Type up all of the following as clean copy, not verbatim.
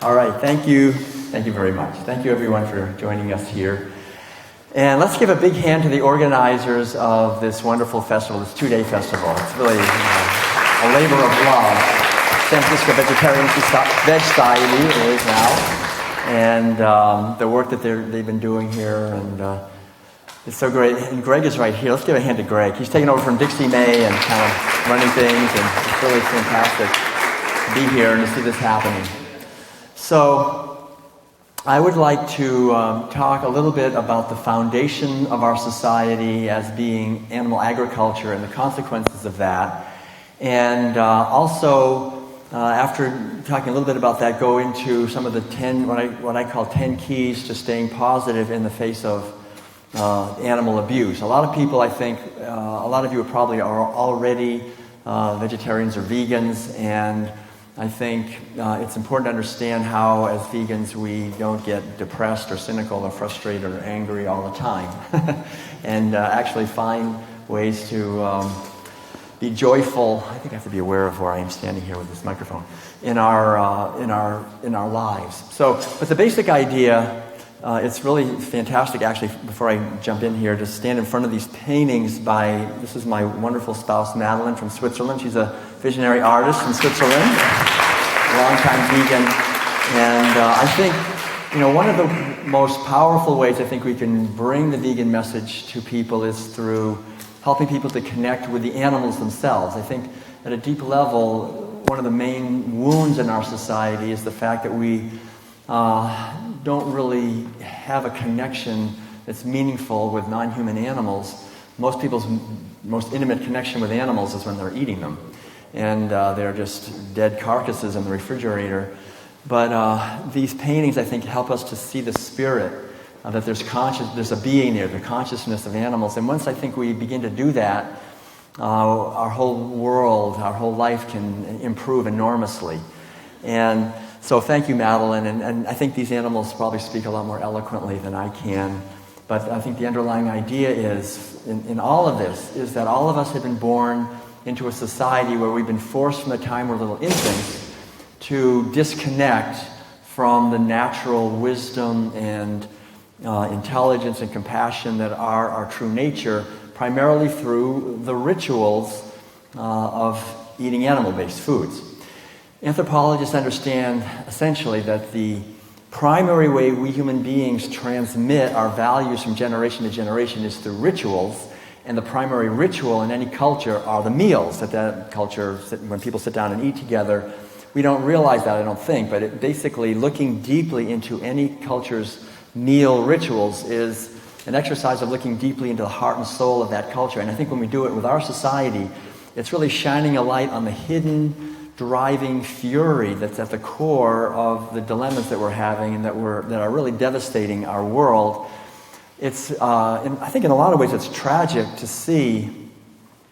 All right, thank you. Thank you very much. Thank you everyone for joining us here. And let's give a big hand to the organizers of this wonderful festival, this 2-day festival. It's really a labor of love. San Francisco Veg Society is now. And the work that they've been doing here, and it's so great. And Greg is right here. Let's give a hand to Greg. He's taken over from Dixie May and kind of running things, and it's really fantastic to be here and to see this happening. So I would like to talk a little bit about the foundation of our society as being animal agriculture and the consequences of that. And also, after talking a little bit about that, go into some of the 10, what I call 10 keys to staying positive in the face of animal abuse. A lot of people, I think, a lot of you probably are already vegetarians or vegans, and I think it's important to understand how, as vegans, we don't get depressed or cynical or frustrated or angry all the time, and actually find ways to be joyful. I think I have to be aware of where I am standing here with this microphone in our lives. So, but the basic idea, it's really fantastic. Actually, before I jump in here, to stand in front of these paintings by, this is my wonderful spouse Madeline from Switzerland. She's a visionary artist from Switzerland, a long-time vegan, and I think, one of the most powerful ways I think we can bring the vegan message to people is through helping people to connect with the animals themselves. I think at a deep level, one of the main wounds in our society is the fact that we don't really have a connection that's meaningful with non-human animals. Most people's most intimate connection with animals is when they're eating them, and they're just dead carcasses in the refrigerator. But these paintings, I think, help us to see the spirit, that there's a being there, the consciousness of animals. And once I think we begin to do that, our whole world, our whole life can improve enormously. And so thank you, Madeline. And I think these animals probably speak a lot more eloquently than I can. But I think the underlying idea is, in all of this, is that all of us have been born into a society where we've been forced from the time we're little infants to disconnect from the natural wisdom and intelligence and compassion that are our true nature, primarily through the rituals of eating animal-based foods. Anthropologists understand essentially that the primary way we human beings transmit our values from generation to generation is through rituals, and the primary ritual in any culture are the meals that culture, when people sit down and eat together. We don't realize that, I don't think, but basically looking deeply into any culture's meal rituals is an exercise of looking deeply into the heart and soul of that culture. And I think when we do it with our society, it's really shining a light on the hidden driving fury that's at the core of the dilemmas that we're having and that are really devastating our world. It's, I think in a lot of ways it's tragic to see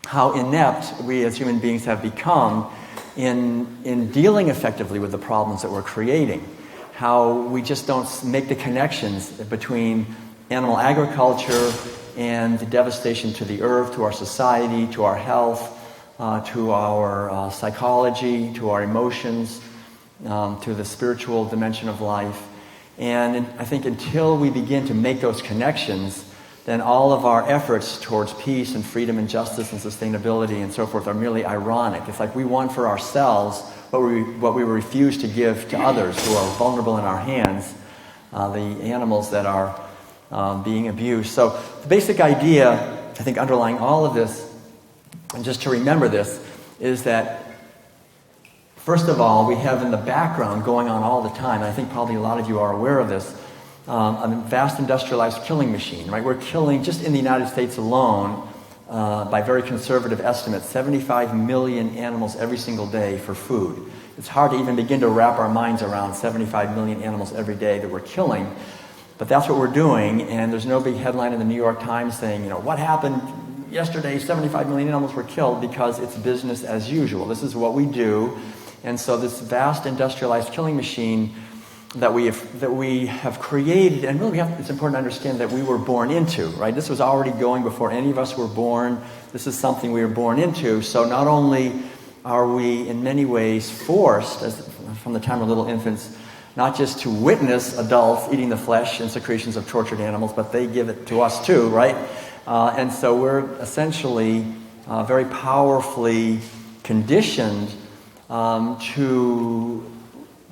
how inept we as human beings have become in dealing effectively with the problems that we're creating. How we just don't make the connections between animal agriculture and the devastation to the earth, to our society, to our health, to our psychology, to our emotions, to the spiritual dimension of life. And I think until we begin to make those connections, then all of our efforts towards peace and freedom and justice and sustainability and so forth are merely ironic. It's like we want for ourselves what we refuse to give to others who are vulnerable in our hands, the animals that are being abused. So the basic idea, I think, underlying all of this, and just to remember this, is that first of all, we have in the background going on all the time, and I think probably a lot of you are aware of this, a vast industrialized killing machine, right? We're killing, just in the United States alone, by very conservative estimates, 75 million animals every single day for food. It's hard to even begin to wrap our minds around 75 million animals every day that we're killing, but that's what we're doing, and there's no big headline in the New York Times saying, what happened yesterday, 75 million animals were killed, because it's business as usual. This is what we do. And so this vast industrialized killing machine that we have created, and really it's important to understand that we were born into, right? This was already going before any of us were born. This is something we were born into. So not only are we in many ways forced, from the time we're little infants, not just to witness adults eating the flesh and secretions of tortured animals, but they give it to us too, right? And so we're essentially very powerfully conditioned to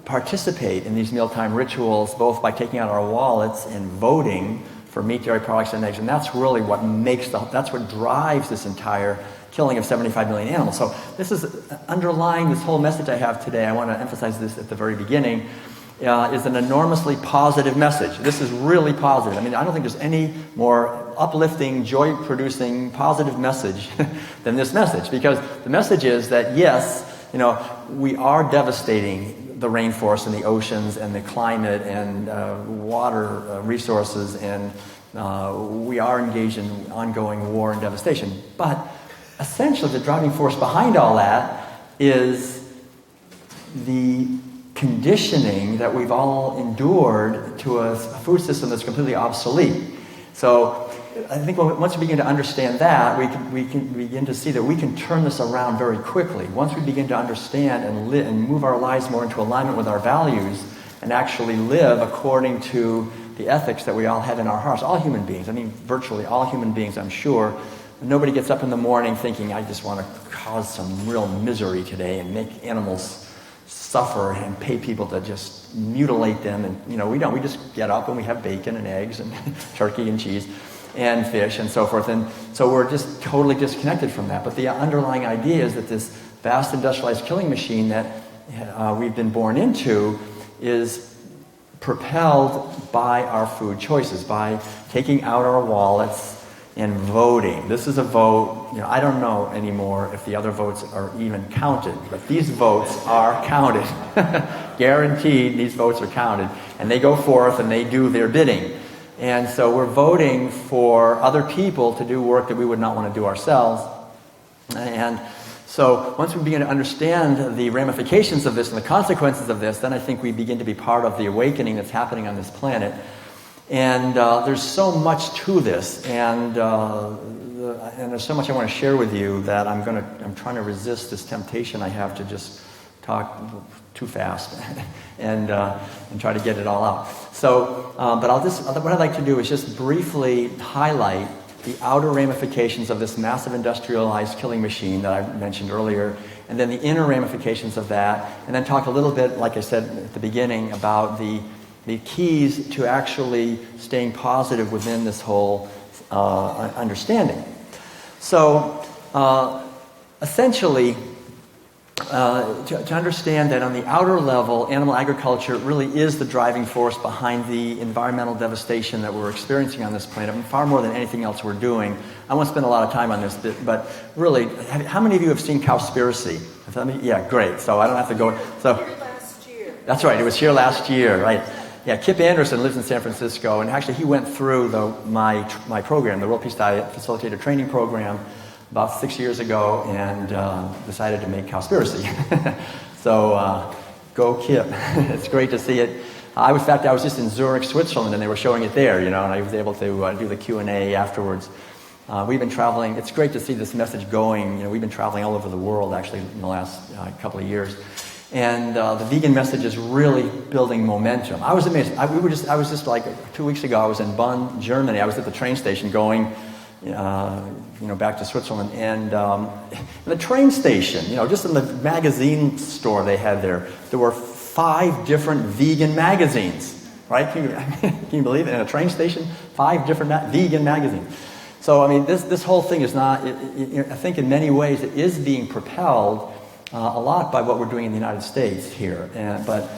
participate in these mealtime rituals, both by taking out our wallets and voting for meat, dairy products, and eggs. And that's really what that's what drives this entire killing of 75 million animals. So this is underlying this whole message I have today. I want to emphasize this at the very beginning. Is an enormously positive message. This is really positive. I mean, I don't think there's any more uplifting, joy-producing, positive message than this message, because the message is that yes, we are devastating the rainforests and the oceans and the climate and water resources, and we are engaged in ongoing war and devastation. But essentially, the driving force behind all that is the conditioning that we've all endured to a food system that's completely obsolete. So I think once we begin to understand that, we can begin to see that we can turn this around very quickly. Once we begin to understand and move our lives more into alignment with our values and actually live according to the ethics that we all have in our hearts, all human beings, I mean virtually all human beings, I'm sure. Nobody gets up in the morning thinking, I just want to cause some real misery today and make animals suffer and pay people to just mutilate them. And we don't. We just get up and we have bacon and eggs and turkey and cheese and fish and so forth. And so we're just totally disconnected from that. But the underlying idea is that this vast industrialized killing machine that we've been born into is propelled by our food choices, by taking out our wallets and voting. This is a vote. I don't know anymore if the other votes are even counted, but these votes are counted. Guaranteed, these votes are counted, and they go forth and they do their bidding. And so we're voting for other people to do work that we would not want to do ourselves. And so once we begin to understand the ramifications of this and the consequences of this, then I think we begin to be part of the awakening that's happening on this planet. And there's so much to this, and there's so much I want to share with you that I'm trying to resist this temptation I have to just talk too fast and try to get it all out. So, but what I'd like to do is just briefly highlight the outer ramifications of this massive industrialized killing machine that I mentioned earlier, and then the inner ramifications of that, and then talk a little bit, like I said at the beginning, about the keys to actually staying positive within this whole understanding. So, essentially, to understand that on the outer level, animal agriculture really is the driving force behind the environmental devastation that we're experiencing on this planet, far more than anything else we're doing. I won't spend a lot of time on this, but really, how many of you have seen Cowspiracy? Yeah, great. So I don't have to go. So last year. That's right. It was here last year, right? Yeah, Kip Anderson lives in San Francisco, and actually he went through my program, the World Peace Diet Facilitator Training Program, about 6 years ago, and decided to make Cowspiracy. So go Kip. It's great to see it. I was just in Zurich, Switzerland, and they were showing it there, and I was able to do the Q&A afterwards. We've been traveling. It's great to see this message going. We've been traveling all over the world, actually, in the last couple of years. And the vegan message is really building momentum. I was amazed. I was just like 2 weeks ago. I was in Bonn, Germany. I was at the train station going, back to Switzerland, and the train station, just in the magazine store they had there were 5 different vegan magazines. Right? Can you believe it? In a train station, 5 different vegan magazines. So I mean, this whole thing is not. I think in many ways it is being propelled a lot by what we're doing in the United States here, but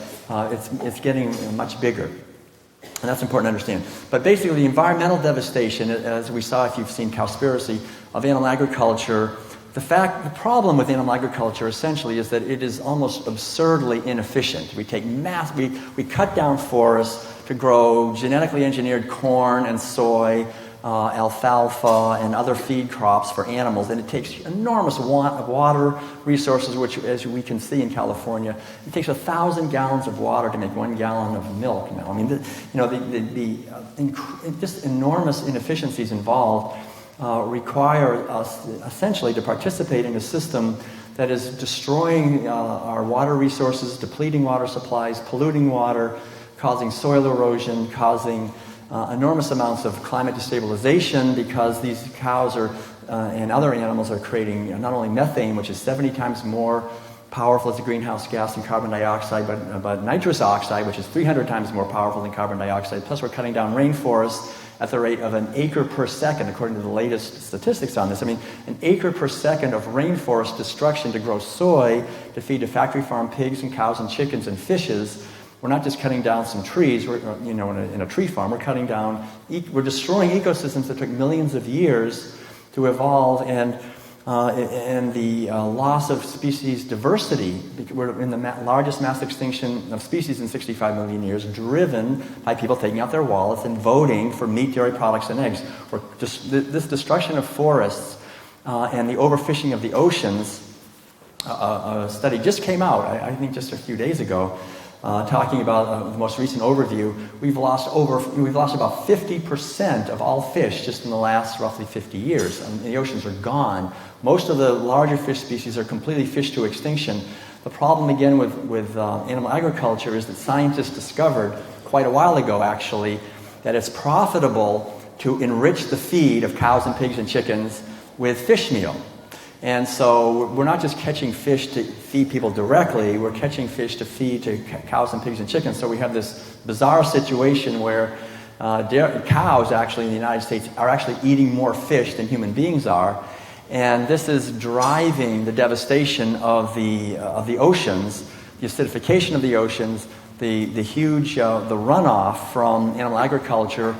it's getting much bigger, and that's important to understand. But basically, the environmental devastation, as we saw if you've seen Cowspiracy, of animal agriculture, the problem with animal agriculture essentially is that it is almost absurdly inefficient. We take we cut down forests to grow genetically engineered corn and soy, alfalfa and other feed crops for animals, and it takes enormous water resources, which, as we can see in California, it takes 1,000 gallons of water to make 1 gallon of milk now. I mean, just enormous inefficiencies involved require us essentially to participate in a system that is destroying our water resources, depleting water supplies, polluting water, causing soil erosion, causing enormous amounts of climate destabilization, because these cows are and other animals are creating not only methane, which is 70 times more powerful as a greenhouse gas than carbon dioxide, but nitrous oxide, which is 300 times more powerful than carbon dioxide. Plus, we're cutting down rainforests at the rate of an acre per second, according to the latest statistics on this. I mean, an acre per second of rainforest destruction to grow soy, to feed to factory farm pigs and cows and chickens and fishes. We're not just cutting down some trees, in a tree farm. We're destroying ecosystems that took millions of years to evolve, and the loss of species diversity. We're in the largest mass extinction of species in 65 million years, driven by people taking out their wallets and voting for meat, dairy products, and eggs. Or just this destruction of forests and the overfishing of the oceans. A study just came out, I think just a few days ago, talking about the most recent overview. We've lost about 50% of all fish just in the last roughly 50 years. The oceans are gone. Most of the larger fish species are completely fished to extinction. The problem again with animal agriculture is that scientists discovered quite a while ago, actually, that it's profitable to enrich the feed of cows and pigs and chickens with fish meal. And so we're not just catching fish to feed people directly, we're catching fish to feed to cows and pigs and chickens. So we have this bizarre situation where cows actually in the United States are actually eating more fish than human beings are. And this is driving the devastation of the oceans, the acidification of the oceans, the huge the runoff from animal agriculture,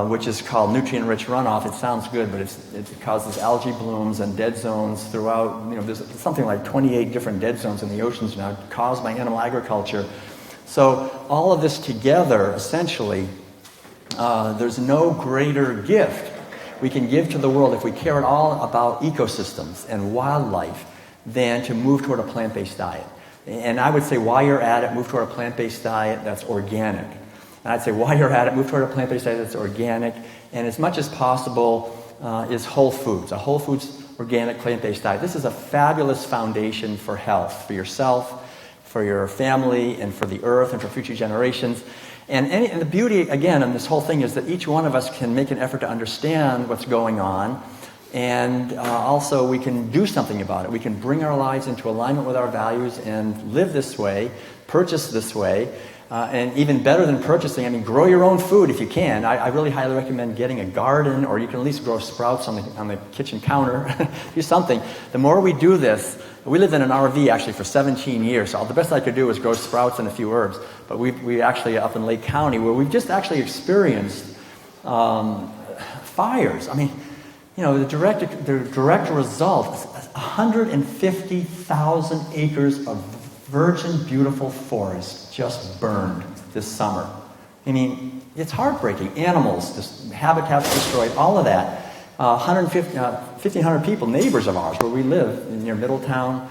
which is called nutrient-rich runoff. It sounds good, but it causes algae blooms and dead zones throughout. There's something like 28 different dead zones in the oceans now caused by animal agriculture. So all of this together, essentially, there's no greater gift we can give to the world if we care at all about ecosystems and wildlife than to move toward a plant-based diet. And I would say while you're at it, move toward a plant-based diet that's organic. And I'd say while you're at it, move toward a plant-based diet that's organic, and as much as possible is whole foods, a whole foods, organic, plant-based diet. This is a fabulous foundation for health, for yourself, for your family, and for the earth, and for future generations. And the beauty, again, in this whole thing is that each one of us can make an effort to understand what's going on, and also we can do something about it. We can bring our lives into alignment with our values and live this way, purchase this way. And even better than purchasing, grow your own food if you can. I really highly recommend getting a garden, or you can at least grow sprouts on the kitchen counter. Do something. The more we do this, we lived in an RV actually for 17 years, so the best I could do was grow sprouts and a few herbs. But we actually up in Lake County, where we've just actually experienced fires. The direct result, 150,000 acres of virgin, beautiful forest just burned this summer. It's heartbreaking. Animals, just habitats destroyed, all of that. 1,500 people, neighbors of ours, where we live near Middletown,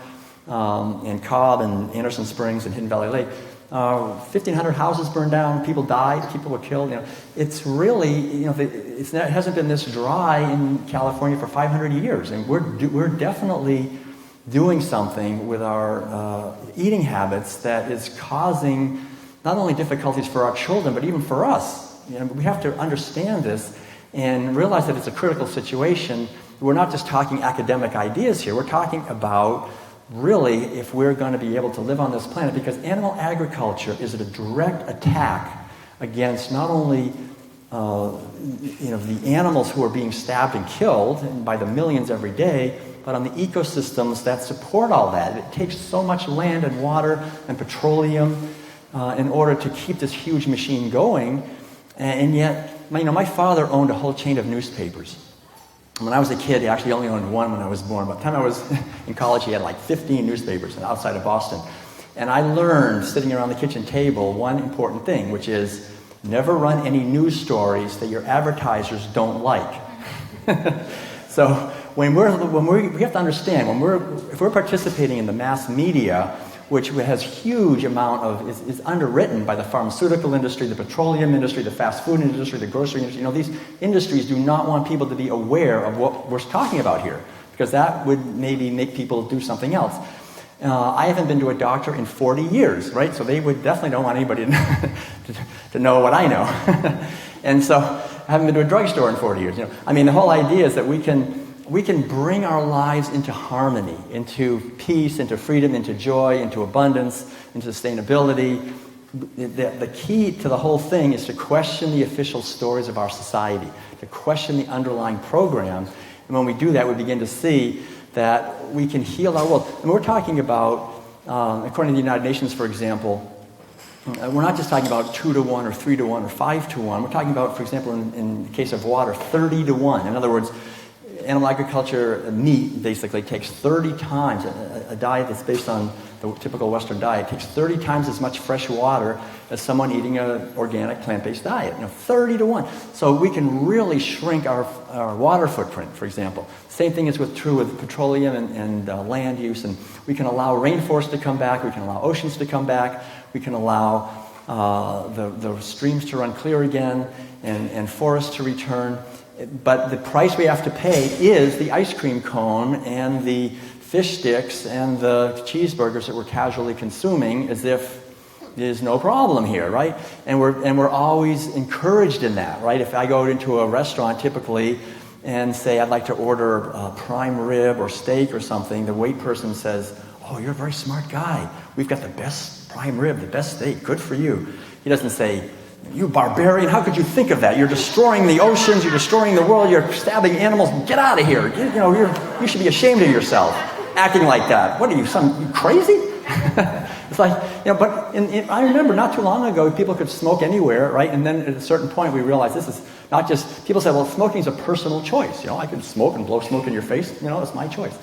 and Cobb and Anderson Springs and Hidden Valley Lake. 1,500 houses burned down. People died. People were killed. It's really, it hasn't been this dry in California for 500 years, and we're definitely doing something with our eating habits that is causing not only difficulties for our children, but even for us. We have to understand this and realize that it's a critical situation. We're not just talking academic ideas here. We're talking about really if we're going to be able to live on this planet, because animal agriculture is a direct attack against not only the animals who are being stabbed and killed by the millions every day, but on the ecosystems that support all that. It takes so much land and water and petroleum in order to keep this huge machine going. And yet, my father owned a whole chain of newspapers. When I was a kid, he actually only owned one when I was born. By the time I was in college, he had like 15 newspapers outside of Boston. And I learned, sitting around the kitchen table, one important thing, which is never run any news stories that your advertisers don't like. So we have to understand, if we're participating in the mass media, which has huge amount of, is underwritten by the pharmaceutical industry, the petroleum industry, the fast food industry, the grocery industry. These industries do not want people to be aware of what we're talking about here. because that would maybe make people do something else. I haven't been to a doctor in 40 years, right? So they would definitely don't want anybody to know what I know. And so I haven't been to a drugstore in 40 years. I mean, the whole idea is that we can bring our lives into harmony, into peace, into freedom, into joy, into abundance, into sustainability. The key to the whole thing is to question the official stories of our society, to question the underlying programs. And when we do that, we begin to see that we can heal our world. And we're talking about, according to the United Nations, for example, we're not just talking about 2 to 1 or 3 to 1 or 5 to 1. We're talking about, for example, in the case of water, 30 to 1. In other words, animal agriculture meat basically takes 30 times, a diet that's based on the typical Western diet takes 30 times as much fresh water as someone eating an organic plant-based diet. 30 to 1. So we can really shrink our water footprint, for example. Same thing is true with petroleum and land use. And we can allow rainforests to come back. We can allow oceans to come back. We can allow the streams to run clear again and forests to return. But the price we have to pay is the ice cream cone and the fish sticks and the cheeseburgers that we're casually consuming as if there's no problem here, right? And we're always encouraged in that, right? If I go into a restaurant typically and say I'd like to order a prime rib or steak or something, the wait person says, "Oh, you're a very smart guy. We've got the best prime rib, the best steak. Good for you." He doesn't say, "You barbarian, how could you think of that? You're destroying the oceans, you're destroying the world, you're stabbing animals. Get out of here. You should be ashamed of yourself, acting like that. What are you crazy?" It's like, but I remember not too long ago, people could smoke anywhere, right? And then at a certain point, we realized this is not just, people say, well, smoking is a personal choice. I can smoke and blow smoke in your face. It's my choice.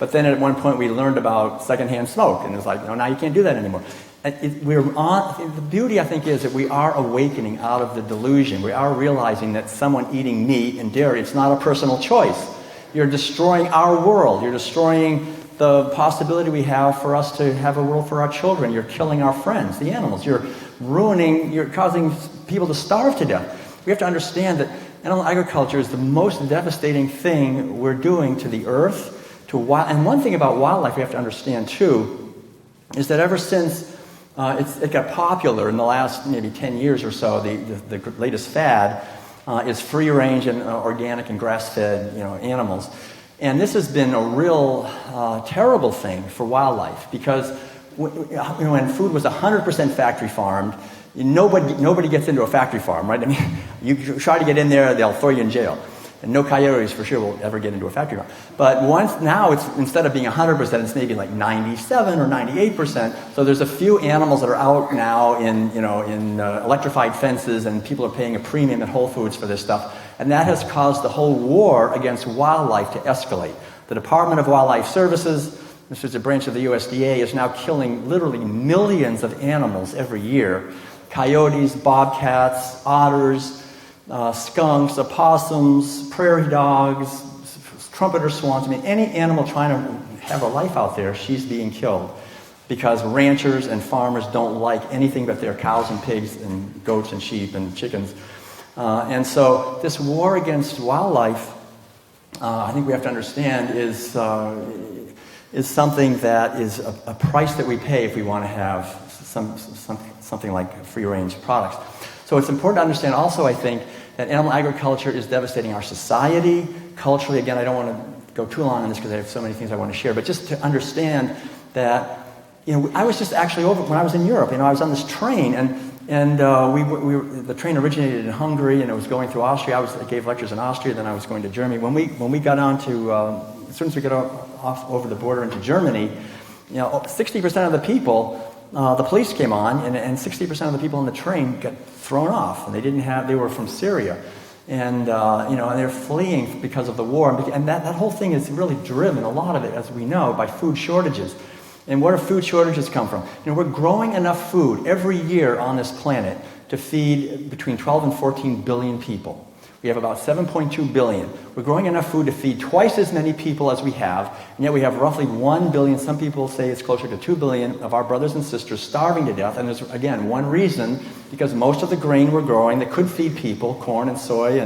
But then at one point, we learned about secondhand smoke, and it was like, now you can't do that anymore. The beauty, I think, is that we are awakening out of the delusion. We are realizing that someone eating meat and dairy, it's not a personal choice. You're destroying our world. You're destroying the possibility we have for us to have a world for our children. You're killing our friends, the animals. You're causing people to starve to death. We have to understand that animal agriculture is the most devastating thing we're doing to the earth, and one thing about wildlife we have to understand, too, is that ever since it got popular in the last maybe 10 years or so, the latest fad is free-range and organic and grass-fed animals. And this has been a real terrible thing for wildlife because when food was 100% factory farmed, nobody gets into a factory farm, right? I mean, you try to get in there, they'll throw you in jail. And no coyotes for sure will ever get into a factory farm. But now it's, instead of being 100%, it's maybe like 97 or 98%. So there's a few animals that are out now in electrified fences, and people are paying a premium at Whole Foods for this stuff. And that has caused the whole war against wildlife to escalate. The Department of Wildlife Services, which is a branch of the USDA, is now killing literally millions of animals every year. Coyotes, bobcats, otters, skunks, opossums, prairie dogs, trumpeter swans. I mean, any animal trying to have a life out there, she's being killed because ranchers and farmers don't like anything but their cows and pigs and goats and sheep and chickens. And so this war against wildlife, I think we have to understand, is something that is a price that we pay if we want to have something like free-range products. So it's important to understand also, I think, that animal agriculture is devastating our society, culturally. Again, I don't want to go too long on this because I have so many things I want to share, but just to understand that, I was just actually over, when I was in Europe, I was on this train, and the train originated in Hungary, and it was going through Austria. I gave lectures in Austria, then I was going to Germany. When we got on to, as soon as we got off over the border into Germany, 60% of the people, the police came on, and 60% of the people on the train got thrown off, and they were from Syria, and and they're fleeing because of the war, and that whole thing is really driven, a lot of it, as we know, by food shortages. And where do food shortages come from? We're growing enough food every year on this planet to feed between 12 and 14 billion people. We have about 7.2 billion. We're growing enough food to feed twice as many people as we have, and yet we have roughly 1 billion, some people say it's closer to 2 billion, of our brothers and sisters starving to death. And there's, again, one reason, because most of the grain we're growing that could feed people, corn and soy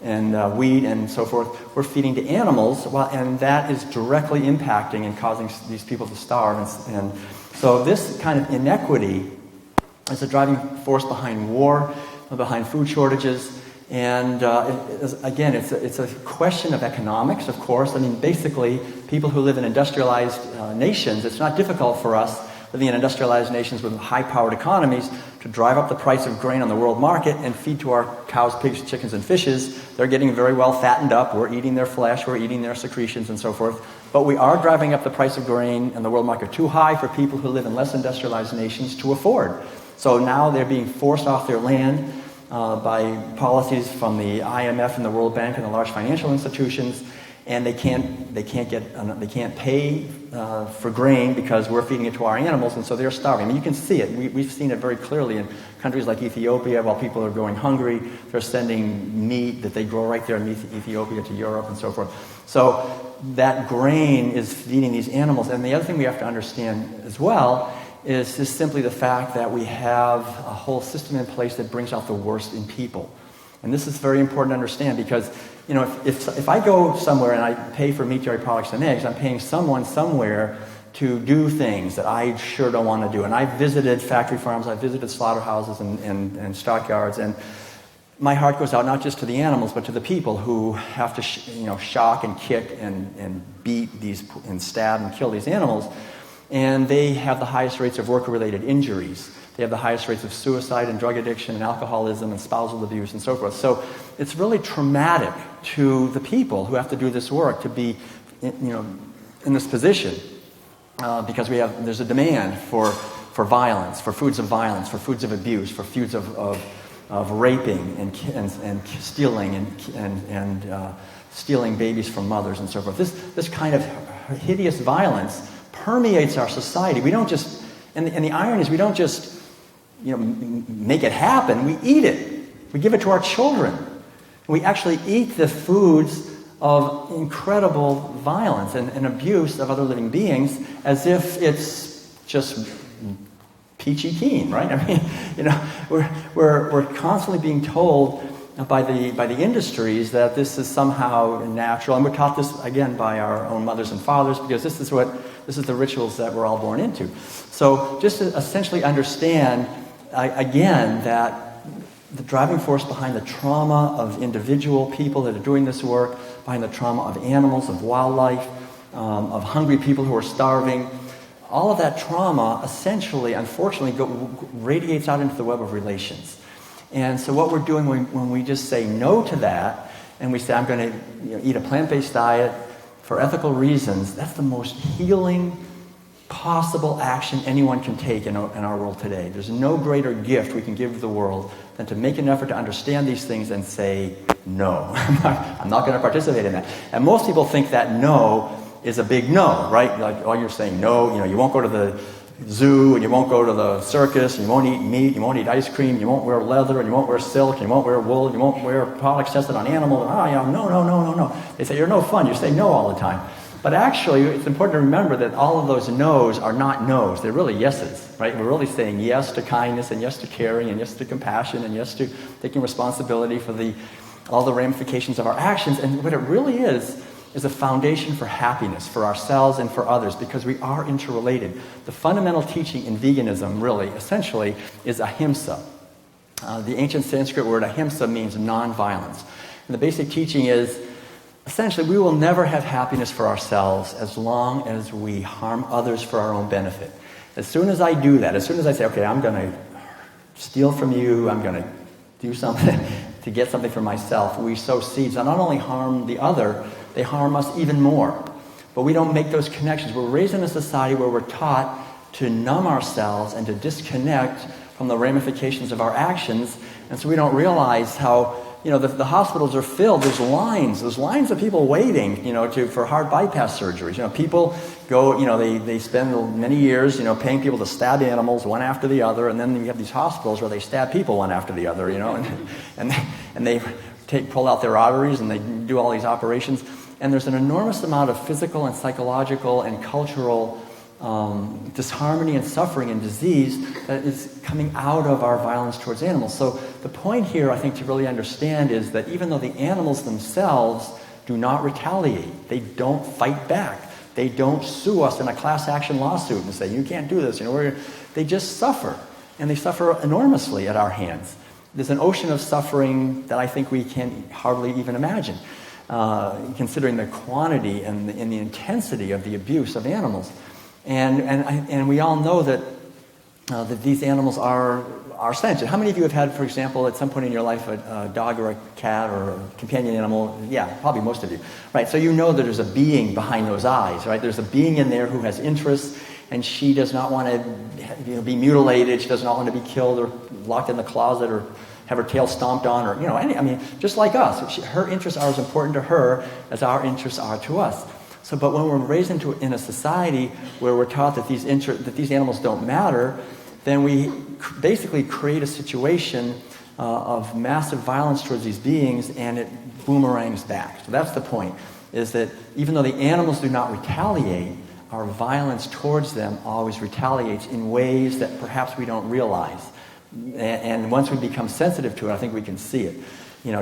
and wheat and so forth, we're feeding to animals, and that is directly impacting and causing these people to starve. And so this kind of inequity is a driving force behind war, behind food shortages, and again, it's a question of economics, of course. I mean, basically, people who live in industrialized nations, it's not difficult for us living in industrialized nations with high-powered economies to drive up the price of grain on the world market and feed to our cows, pigs, chickens, and fishes. They're getting very well fattened up. We're eating their flesh. We're eating their secretions and so forth. But we are driving up the price of grain in the world market too high for people who live in less industrialized nations to afford. So now they're being forced off their land by policies from the IMF and the World Bank and the large financial institutions, and they can't pay for grain because we're feeding it to our animals, and so they're starving. I mean, you can see it. We've seen it very clearly in countries like Ethiopia. While people are going hungry, they're sending meat that they grow right there in Ethiopia to Europe and so forth. So that grain is feeding these animals. And the other thing we have to understand as well is just simply the fact that we have a whole system in place that brings out the worst in people. And this is very important to understand because, you know, if I go somewhere and I pay for meat, dairy products, and eggs, I'm paying someone somewhere to do things that I sure don't want to do. And I've visited factory farms, I've visited slaughterhouses and stockyards, and my heart goes out not just to the animals, but to the people who have to shock and kick and beat these and stab and kill these animals. And they have the highest rates of work-related injuries. They have the highest rates of suicide and drug addiction and alcoholism and spousal abuse and so forth. So it's really traumatic to the people who have to do this work to be, in this position because there's a demand for violence, for foods of violence, for foods of abuse, for foods of raping and stealing and stealing babies from mothers and so forth. This kind of hideous violence permeates our society. We don't just, and the irony is we don't just, make it happen. We eat it. We give it to our children. We actually eat the foods of incredible violence and abuse of other living beings as if it's just peachy keen, right? I mean, we're constantly being told by the industries that this is somehow natural, and we're taught this again by our own mothers and fathers because this is the rituals that we're all born into. So just to essentially understand again that the driving force behind the trauma of individual people that are doing this work, behind the trauma of animals, of wildlife, of hungry people who are starving, all of that trauma essentially, unfortunately, radiates out into the web of relations. And so what we're doing when we just say no to that, and we say, I'm going to eat a plant-based diet for ethical reasons, that's the most healing possible action anyone can take in our world today. There's no greater gift we can give the world than to make an effort to understand these things and say, no, I'm not going to participate in that. And most people think that no is a big no, right? Like, oh, you're saying no, you won't go to the zoo, and you won't go to the circus, and you won't eat meat, you won't eat ice cream, you won't wear leather, and you won't wear silk, and you won't wear wool, and you won't wear products tested on animals. No. They say, you're no fun. You say no all the time. But actually, it's important to remember that all of those no's are not no's. They're really yeses, right? We're really saying yes to kindness, and yes to caring, and yes to compassion, and yes to taking responsibility for all the ramifications of our actions. And what it really is a foundation for happiness for ourselves and for others because we are interrelated. The fundamental teaching in veganism, really, essentially, is ahimsa. The ancient Sanskrit word ahimsa means non-violence. And the basic teaching is, essentially, we will never have happiness for ourselves as long as we harm others for our own benefit. As soon as I do that, as soon as I say, okay, I'm going to steal from you, I'm going to do something to get something for myself, we sow seeds that not only harm the other, they harm us even more. But we don't make those connections. We're raised in a society where we're taught to numb ourselves and to disconnect from the ramifications of our actions. And so we don't realize how, the hospitals are filled. There's lines of people waiting, for heart bypass surgeries. People go, they spend many years, paying people to stab animals one after the other. And then you have these hospitals where they stab people one after the other, and they pull out their arteries and they do all these operations. And there's an enormous amount of physical and psychological and cultural disharmony and suffering and disease that is coming out of our violence towards animals. So the point here, I think, to really understand is that even though the animals themselves do not retaliate, they don't fight back, they don't sue us in a class action lawsuit and say, you can't do this, they just suffer, and they suffer enormously at our hands. There's an ocean of suffering that I think we can hardly even imagine, considering the quantity and the intensity of the abuse of animals. And we all know that these animals are sentient. How many of you have had, for example, at some point in your life, a dog or a cat or a companion animal? Yeah, probably most of you. Right, so you know that there's a being behind those eyes, right? There's a being in there who has interests, and she does not want to be mutilated. She does not want to be killed or locked in the closet or have her tail stomped on, or, just like us. Her interests are as important to her as our interests are to us. But when we're raised in a society where we're taught that these animals don't matter, then we basically create a situation of massive violence towards these beings, and it boomerangs back. So that's the point, is that even though the animals do not retaliate, our violence towards them always retaliates in ways that perhaps we don't realize. And once we become sensitive to it, I think we can see it.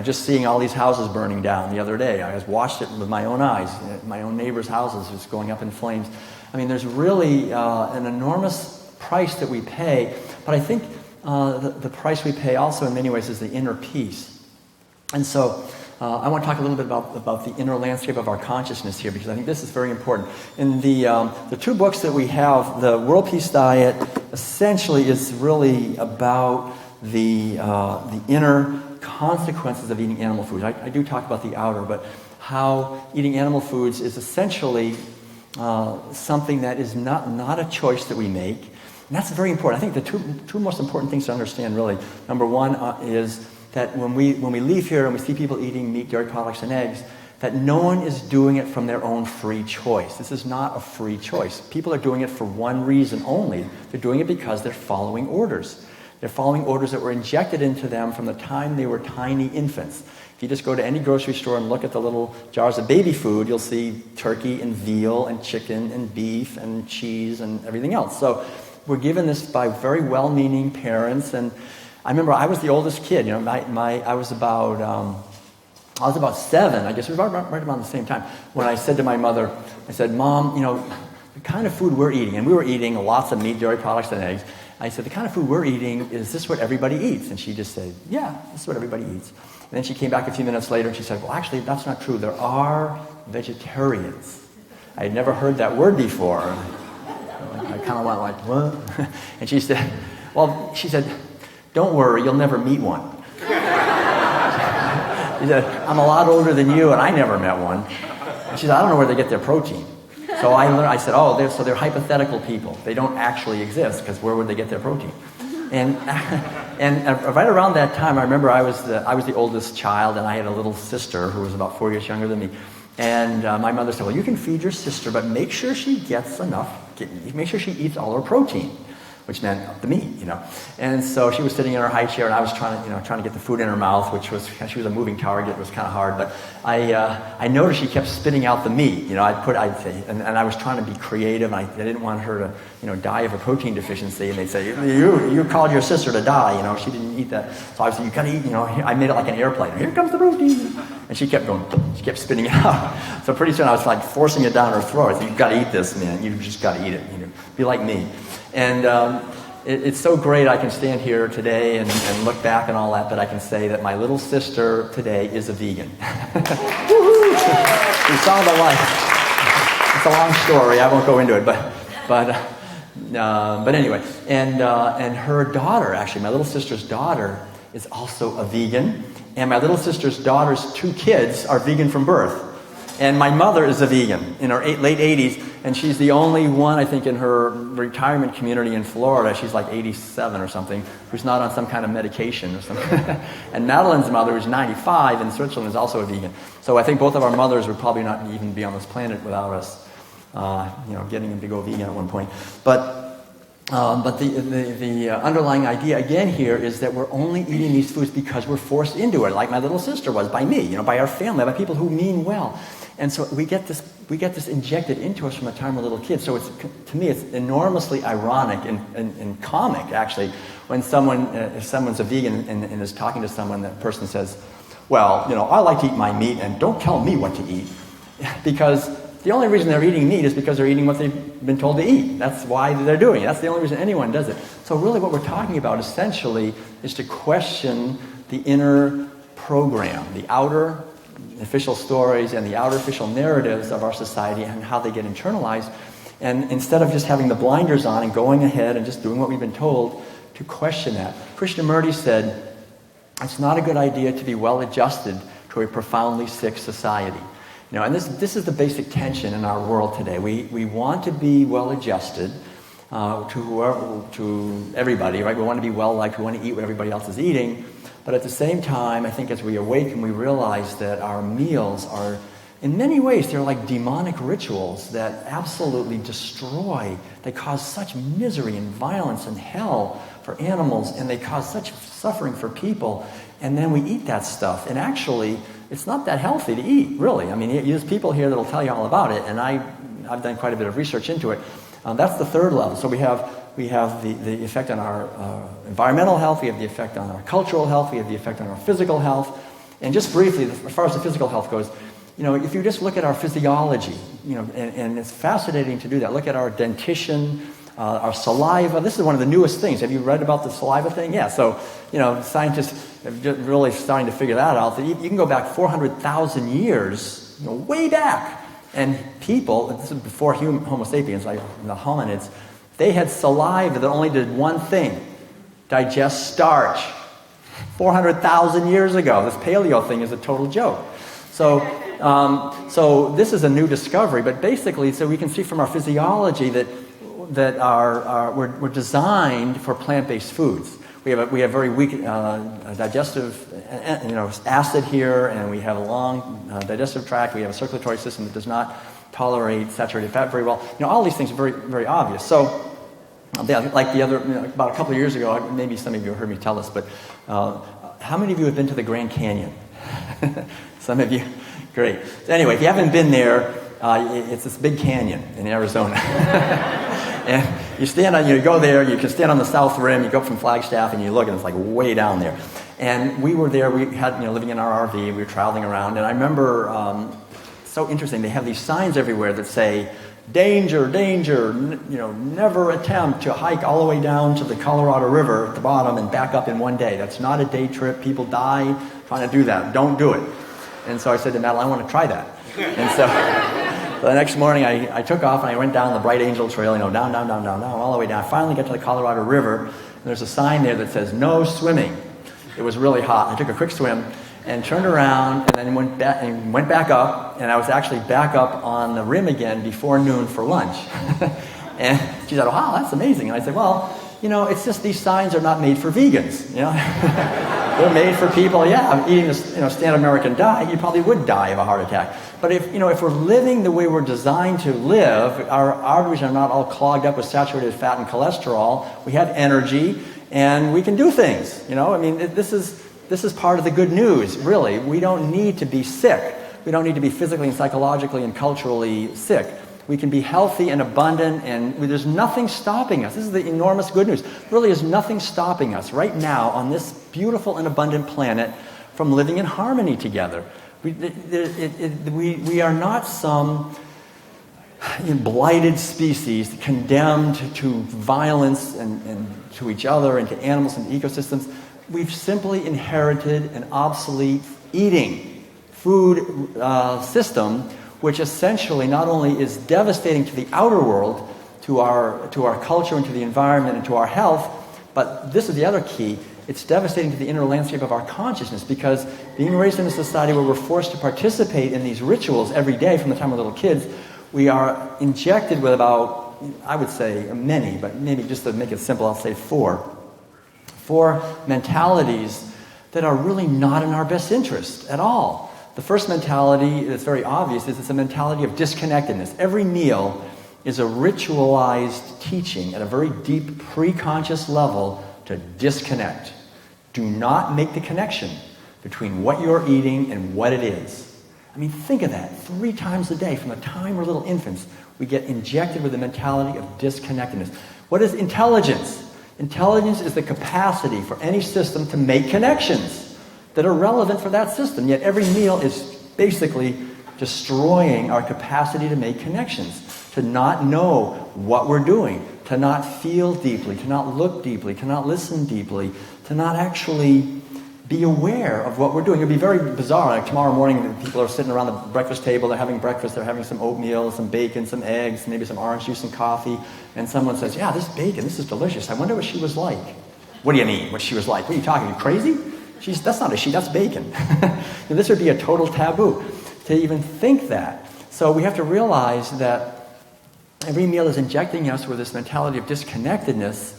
Just seeing all these houses burning down the other day, I just watched it with my own eyes. My own neighbors' houses just going up in flames. There's really an enormous price that we pay, but I think the price we pay also in many ways is the inner peace. And so I want to talk a little bit about the inner landscape of our consciousness here, because I think this is very important. In the two books that we have, the World Peace Diet essentially is really about the inner consequences of eating animal foods. I do talk about the outer, but how eating animal foods is essentially something that is not a choice that we make. And that's very important. I think the two most important things to understand, really, number one is that when we leave here and we see people eating meat, dairy products, and eggs, that no one is doing it from their own free choice. This is not a free choice. People are doing it for one reason only. They're doing it because they're following orders. They're following orders that were injected into them from the time they were tiny infants. If you just go to any grocery store and look at the little jars of baby food, you'll see turkey and veal and chicken and beef and cheese and everything else. So we're given this by very well-meaning parents. And I remember I was the oldest kid. I was about 7. I guess it was right around the same time when I said to my mother, I said, Mom, the kind of food we're eating, and we were eating lots of meat, dairy products, and eggs. I said, the kind of food we're eating, is this what everybody eats? And she just said, yeah, this is what everybody eats. And then she came back a few minutes later and she said, well, actually, that's not true. There are vegetarians. I had never heard that word before. I kind of went like, what? And she said, don't worry, you'll never meet one. She said, I'm a lot older than you and I never met one. And she said, I don't know where they get their protein. So I said, so they're hypothetical people. They don't actually exist, because where would they get their protein? And right around that time, I remember I was the oldest child, and I had a little sister who was about 4 years younger than me. And my mother said, well, you can feed your sister, but make sure she gets enough. Make sure she eats all her protein, which meant the meat, And so she was sitting in her high chair, and I was trying to get the food in her mouth, she was a moving target. It was kind of hard, but I noticed she kept spitting out the meat. And I was trying to be creative. And I didn't want her to, die of a protein deficiency. And they'd say, you called your sister to die. She didn't eat that. So I said, you gotta eat. I made it like an airplane. Here comes the protein. And she kept going. She kept spitting it out. So pretty soon I was like forcing it down her throat. I said, you've got to eat this, man. You've just got to eat it. Be like me. And it's so great I can stand here today and look back and all that, but I can say that my little sister today is a vegan. We saw the life. It's a long story. I won't go into it, but anyway. And her daughter, actually, my little sister's daughter, is also a vegan. And my little sister's daughter's 2 kids are vegan from birth. And my mother is a vegan in her late 80s, and she's the only one, I think, in her retirement community in Florida, she's like 87 or something, who's not on some kind of medication or something. And Madeline's mother, who's 95 in Switzerland, is also a vegan. So I think both of our mothers would probably not even be on this planet without us, getting them to go vegan at one point. But the underlying idea again here is that we're only eating these foods because we're forced into it, like my little sister was, by me, by our family, by people who mean well. And so we get this injected into us from the time we're little kids. So to me, it's enormously ironic and comic, actually, when if someone's a vegan and is talking to someone, that person says, well, I like to eat my meat, and don't tell me what to eat. Because the only reason they're eating meat is because they're eating what they've been told to eat. That's why they're doing it. That's the only reason anyone does it. So really what we're talking about, essentially, is to question the inner program, the outer official stories and the outer official narratives of our society and how they get internalized. And instead of just having the blinders on and going ahead and just doing what we've been told, to question that. Krishnamurti said, it's not a good idea to be well-adjusted to a profoundly sick society. And this is the basic tension in our world today. We want to be well-adjusted to everybody, right? We want to be well-liked. We want to eat what everybody else is eating. But at the same time, I think as we awaken, we realize that our meals are, in many ways, they're like demonic rituals that absolutely destroy. They cause such misery and violence and hell for animals, and they cause such suffering for people. And then we eat that stuff. And actually, it's not that healthy to eat, really. I mean, there's people here that'll tell you all about it, and I've done quite a bit of research into it. That's the third level. So we have the effect on our environmental health, we have the effect on our cultural health, we have the effect on our physical health. And just briefly, as far as the physical health goes, if you just look at our physiology, and it's fascinating to do that. Look at our dentition, our saliva. This is one of the newest things. Have you read about the saliva thing? Yeah, so, scientists are just really starting to figure that out. You can go back 400,000 years, way back. And people, this is before Homo sapiens, like the hominids, they had saliva that only did one thing, digest starch. 400,000 years ago. This paleo thing is a total joke. So this is a new discovery, but basically, so we can see from our physiology that we're designed for plant-based foods. We have very weak digestive acid here, and we have a long digestive tract. We have a circulatory system that does not tolerate saturated fat very well. All these things are very, very obvious. So, like the other, about a couple of years ago, maybe some of you heard me tell this, but how many of you have been to the Grand Canyon? Some of you? Great. So anyway, if you haven't been there, it's this big canyon in Arizona. And you go there, you can stand on the south rim, you go up from Flagstaff and you look and it's like way down there. And we were there, we had, living in our RV, we were traveling around, and I remember, so interesting, they have these signs everywhere that say, danger, danger, never attempt to hike all the way down to the Colorado River at the bottom and back up in one day. That's not a day trip. People die trying to do that. Don't do it. And so I said to Madeline, I want to try that. And so the next morning I took off and I went down the Bright Angel Trail, down, all the way down. I finally got to the Colorado River, and there's a sign there that says, no swimming. It was really hot. I took a quick swim and turned around and then went back up, and I was actually back up on the rim again before noon for lunch. And she said, wow, that's amazing. And I said, well, it's just these signs are not made for vegans. They're made for people, eating a standard American diet, you probably would die of a heart attack. But if we're living the way we're designed to live, our arteries are not all clogged up with saturated fat and cholesterol, we have energy, and we can do things. This is part of the good news, really. We don't need to be sick. We don't need to be physically and psychologically and culturally sick. We can be healthy and abundant, and there's nothing stopping us. This is the enormous good news. There really is nothing stopping us right now on this beautiful and abundant planet from living in harmony together. We are not some blighted species condemned to violence and to each other and to animals and ecosystems. We've simply inherited an obsolete eating food system, which essentially not only is devastating to the outer world, to our culture and to the environment and to our health, but this is the other key, it's devastating to the inner landscape of our consciousness, because being raised in a society where we're forced to participate in these rituals every day from the time we're little kids, we are injected with about, I would say many, but maybe just to make it simple, I'll say four mentalities that are really not in our best interest at all. The first mentality that's very obvious is it's a mentality of disconnectedness. Every meal is a ritualized teaching at a very deep pre-conscious level to disconnect. Do not make the connection between what you're eating and what it is. I mean, think of that. 3 times a day, from the time we're little infants, we get injected with the mentality of disconnectedness. What is intelligence? Intelligence is the capacity for any system to make connections that are relevant for that system. Yet every meal is basically destroying our capacity to make connections, to not know what we're doing, to not feel deeply, to not look deeply, to not listen deeply, to not actually be aware of what we're doing. It'll be very bizarre. Like tomorrow morning, people are sitting around the breakfast table, they're having breakfast, they're having some oatmeal, some bacon, some eggs, maybe some orange juice and coffee, and someone says, yeah, this bacon, this is delicious. I wonder what she was like. What do you mean, what she was like? What are you talking, are you crazy? That's not a she, that's bacon. This would be a total taboo to even think that. So we have to realize that every meal is injecting us with this mentality of disconnectedness,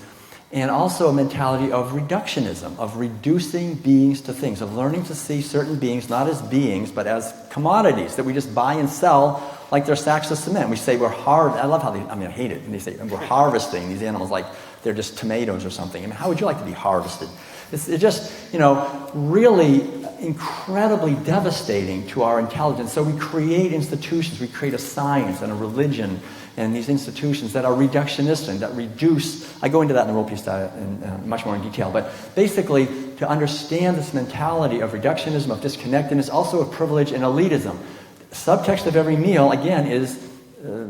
and also a mentality of reductionism, of reducing beings to things, of learning to see certain beings not as beings, but as commodities that we just buy and sell like they're sacks of cement. We say I love how I hate it, and they say we're harvesting these animals like they're just tomatoes or something. I mean, how would you like to be harvested? It's just, really incredibly devastating to our intelligence. So we create institutions, we create a science and a religion, and these institutions that are reductionistic, that reduce. I go into that in the World Peace Diet in much more in detail, but basically to understand this mentality of reductionism, of disconnectedness, also of privilege and elitism. The subtext of every meal, again, is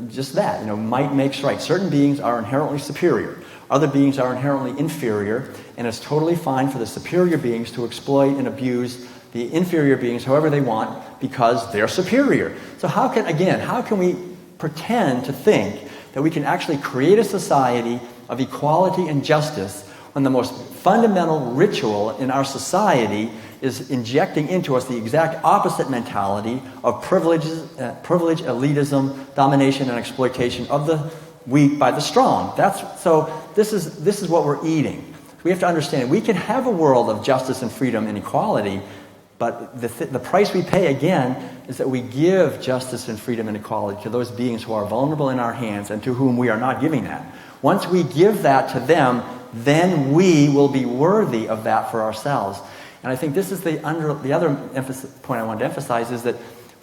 just that. Might makes right. Certain beings are inherently superior. Other beings are inherently inferior, and it's totally fine for the superior beings to exploit and abuse the inferior beings however they want because they're superior. So how can we pretend to think that we can actually create a society of equality and justice when the most fundamental ritual in our society is injecting into us the exact opposite mentality of privilege, elitism, domination, and exploitation of the weak by the strong? This is what we're eating. We have to understand we can have a world of justice and freedom and equality, but the price we pay, again, is that we give justice and freedom and equality to those beings who are vulnerable in our hands and to whom we are not giving that. Once we give that to them, then we will be worthy of that for ourselves. And I think this is the other point I wanted to emphasize is that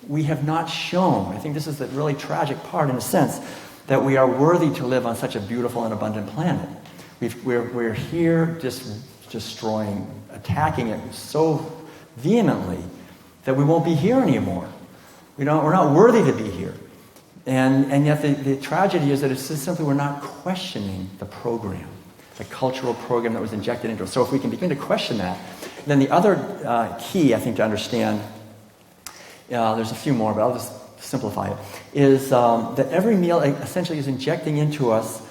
we have not shown, I think this is the really tragic part in a sense, that we are worthy to live on such a beautiful and abundant planet. We're here just destroying, attacking it so vehemently that we won't be here anymore. We're not worthy to be here. And yet the tragedy is that it's just simply we're not questioning the program, the cultural program that was injected into us. So if we can begin to question that, then the other key, I think, to understand, there's a few more, but I'll just simplify it, is that every meal essentially is injecting into us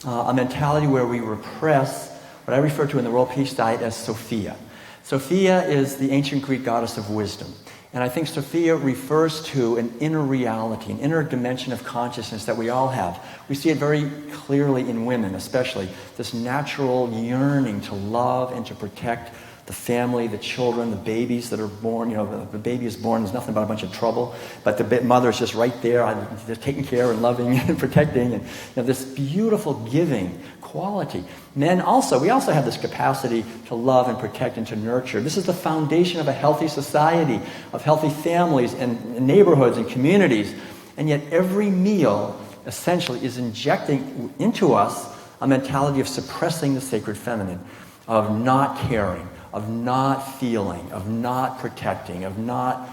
a mentality where we repress what I refer to in the World Peace Diet as Sophia. Sophia is the ancient Greek goddess of wisdom. And I think Sophia refers to an inner reality, an inner dimension of consciousness that we all have. We see it very clearly in women, especially, this natural yearning to love and to protect the family, the children, the babies that are born. The baby is born, there's nothing but a bunch of trouble, but the mother is just right there, just taking care and loving and protecting, and this beautiful giving quality. We also have this capacity to love and protect and to nurture. This is the foundation of a healthy society, of healthy families and neighborhoods and communities. And yet every meal essentially is injecting into us a mentality of suppressing the sacred feminine, of not caring, of not feeling, of not protecting, of not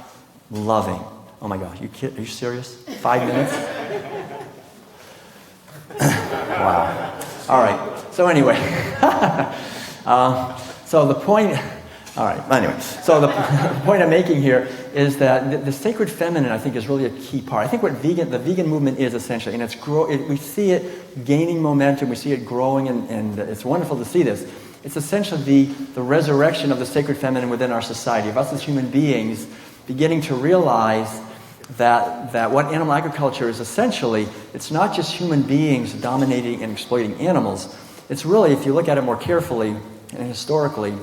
loving. Oh my God, are you serious? 5 minutes? Wow. All right. So anyway, so the point I'm making here is that the sacred feminine, I think, is really a key part. I think what the vegan movement is essentially, and we see it gaining momentum, we see it growing, and it's wonderful to see this. It's essentially the resurrection of the sacred feminine within our society, of us as human beings beginning to realize that what animal agriculture is essentially, it's not just human beings dominating and exploiting animals. It's really, if you look at it more carefully and historically,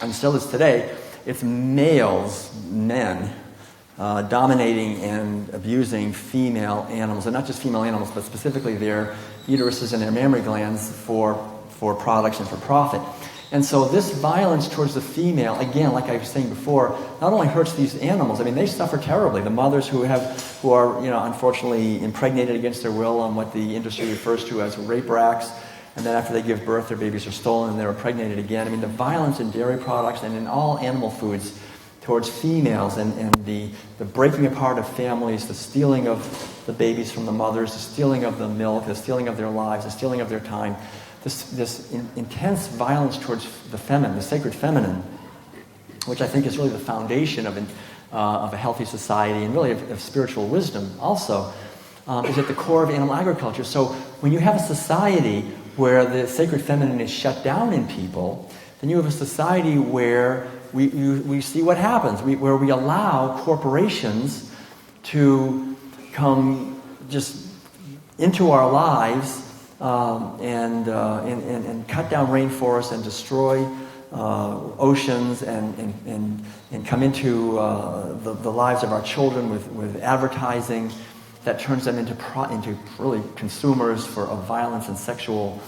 and still is today, it's males, men, dominating and abusing female animals, and not just female animals, but specifically their uteruses and their mammary glands for products and for profit. And so this violence towards the female, again, like I was saying before, not only hurts these animals, I mean, they suffer terribly. The mothers who are, unfortunately impregnated against their will on what the industry refers to as rape racks, and then after they give birth, their babies are stolen and they're impregnated again. I mean, the violence in dairy products and in all animal foods towards females and the breaking apart of families, the stealing of the babies from the mothers, the stealing of the milk, the stealing of their lives, the stealing of their time, this intense violence towards the feminine, the sacred feminine, which I think is really the foundation of a healthy society and really of spiritual wisdom also, is at the core of animal agriculture. So when you have a society where the sacred feminine is shut down in people, then you have a society where we see what happens, where we allow corporations to come just into our lives and cut down rainforests and destroy oceans and come into the lives of our children with advertising that turns them into really consumers of violence and sexual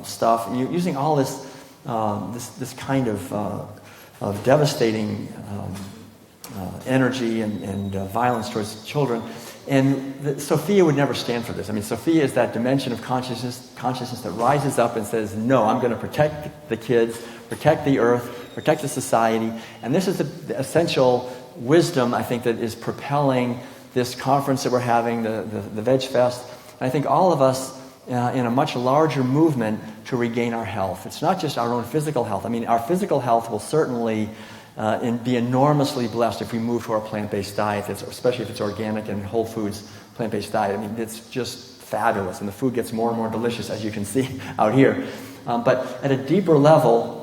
stuff. And using all this kind of devastating energy and violence towards children. And Sophia would never stand for this. I mean, Sophia is that dimension of consciousness that rises up and says, no, I'm going to protect the kids, protect the earth, protect the society. And this is the essential wisdom, I think, that is propelling this conference that we're having, the Veg Fest. And I think all of us in a much larger movement to regain our health. It's not just our own physical health. I mean, our physical health will certainly be enormously blessed if we move to our plant-based diet, especially if it's organic and whole foods plant-based diet. I mean, it's just fabulous, and the food gets more and more delicious, as you can see out here. But at a deeper level,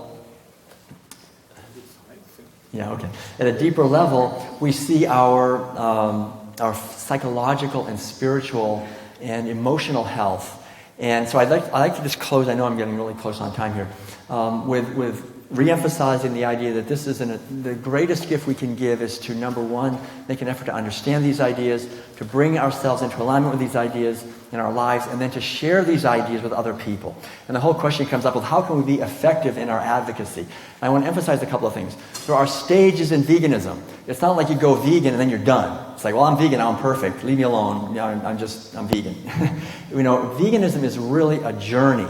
at a deeper level, we see our psychological and spiritual and emotional health. And so I'd like to just close, I know I'm getting really close on time here, with re-emphasizing the idea that this is the greatest gift we can give is to, number one, make an effort to understand these ideas, to bring ourselves into alignment with these ideas in our lives, and then to share these ideas with other people. And the whole question comes up with how can we be effective in our advocacy? And I want to emphasize a couple of things. There are stages in veganism. It's not like you go vegan and then you're done. It's like, well, I'm vegan, now I'm perfect. Leave me alone. I'm vegan. Veganism is really a journey.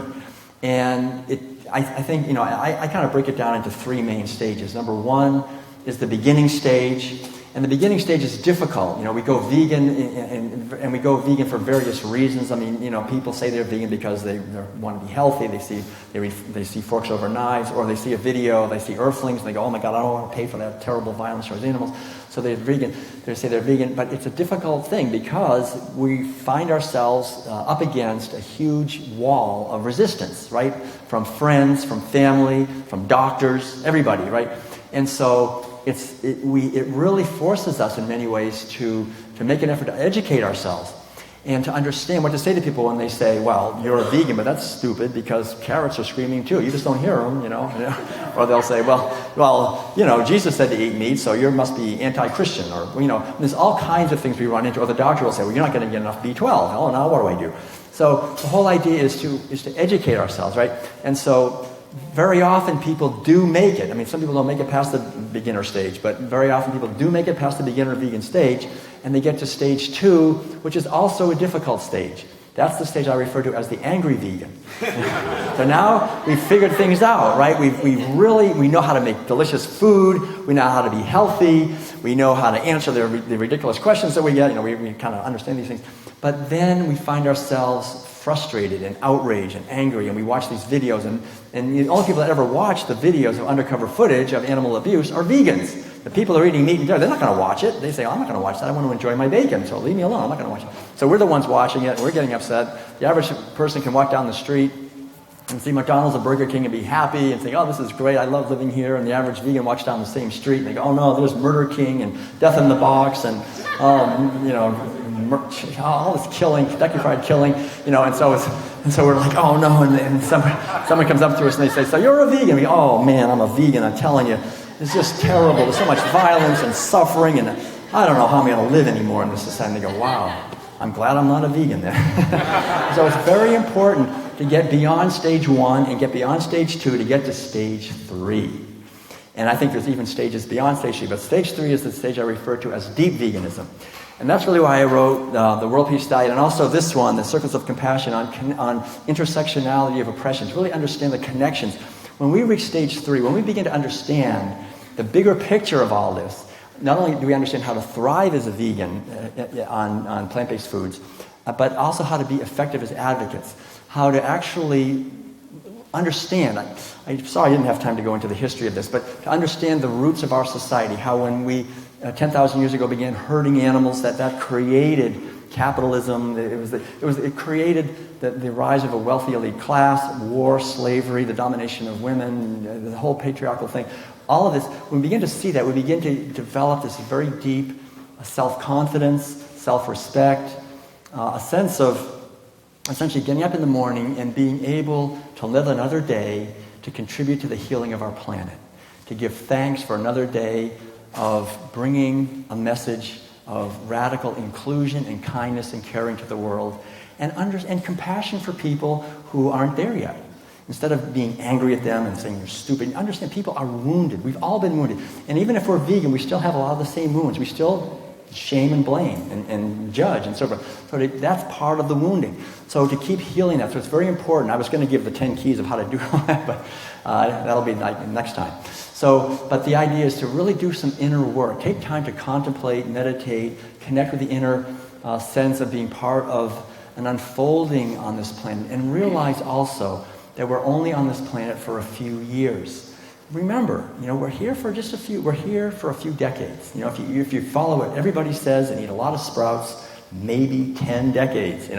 And I think, I kind of break it down into three main stages. Number one is the beginning stage. And the beginning stage is difficult. We go vegan and we go vegan for various reasons. I mean, people say they're vegan because they want to be healthy. They see forks over knives, or they see a video, they see earthlings, and they go, oh my God, I don't want to pay for that terrible violence towards animals. So they're vegan. They say they're vegan, but it's a difficult thing because we find ourselves up against a huge wall of resistance, right? From friends, from family, from doctors, everybody, right? And so it really forces us in many ways to make an effort to educate ourselves and to understand what to say to people when they say, well, you're a vegan, but that's stupid because carrots are screaming too. You just don't hear them, Or they'll say, well, Jesus said to eat meat, so you must be anti-Christian. Or, there's all kinds of things we run into. Or the doctor will say, well, you're not going to get enough B12. Oh, now what do I do? So the whole idea is to educate ourselves, right? And so very often people do make it. I mean, some people don't make it past the beginner stage, but very often people do make it past the beginner vegan stage, and they get to stage 2, which is also a difficult stage. That's the stage I refer to as the angry vegan. So now we've figured things out, right? We know how to make delicious food. We know how to be healthy. We know how to answer the ridiculous questions that we get. We kind of understand these things. But then we find ourselves frustrated and outraged and angry, and we watch these videos, and the only people that ever watch the videos of undercover footage of animal abuse are vegans. The people who are eating meat and dairy, they're not going to watch it. They say, I'm not going to watch that. I want to enjoy my bacon, so leave me alone. I'm not going to watch it. So we're the ones watching it, and we're getting upset. The average person can walk down the street and see McDonald's and Burger King and be happy and think, oh, this is great, I love living here. And the average vegan walks down the same street and they go, oh no, there's Murder King and Death in the Box and, all this killing, Kentucky Fried killing, and so we're like, oh no, and someone comes up to us and they say, so you're a vegan? We go, oh man, I'm a vegan, I'm telling you, it's just terrible. There's so much violence and suffering, and I don't know how I'm going to live anymore in this society. And they go, wow, I'm glad I'm not a vegan then. So it's very important to get beyond stage 1 and get beyond stage 2 to get to stage 3. And I think there's even stages beyond stage 3, but stage 3 is the stage I refer to as deep veganism. And that's really why I wrote the World Peace Diet, and also this one, the Circles of Compassion, on intersectionality of oppression, to really understand the connections. When we reach stage 3, when we begin to understand the bigger picture of all this, not only do we understand how to thrive as a vegan on plant-based foods, but also how to be effective as advocates, how to actually understand. I'm sorry I didn't have time to go into the history of this, but to understand the roots of our society, how when we 10,000 years ago began herding animals, that created capitalism. It created the rise of a wealthy elite class, war, slavery, the domination of women, the whole patriarchal thing. All of this, when we begin to see that, we begin to develop this very deep self-confidence, self-respect, a sense of essentially getting up in the morning and being able to live another day to contribute to the healing of our planet, to give thanks for another day of bringing a message of radical inclusion and kindness and caring to the world, and compassion for people who aren't there yet. Instead of being angry at them and saying you're stupid, understand people are wounded. We've all been wounded. And even if we're vegan, we still have a lot of the same wounds. We still shame and blame and judge and so forth. So that's part of the wounding. So to keep healing that, so it's very important. I was going to give the 10 keys of how to do all that, but that'll be next time. So, but the idea is to really do some inner work. Take time to contemplate, meditate, connect with the inner sense of being part of an unfolding on this planet, and realize also that we're only on this planet for a few years. Remember, we're here for a few decades. If you follow what everybody says and eat a lot of sprouts, maybe 10 decades,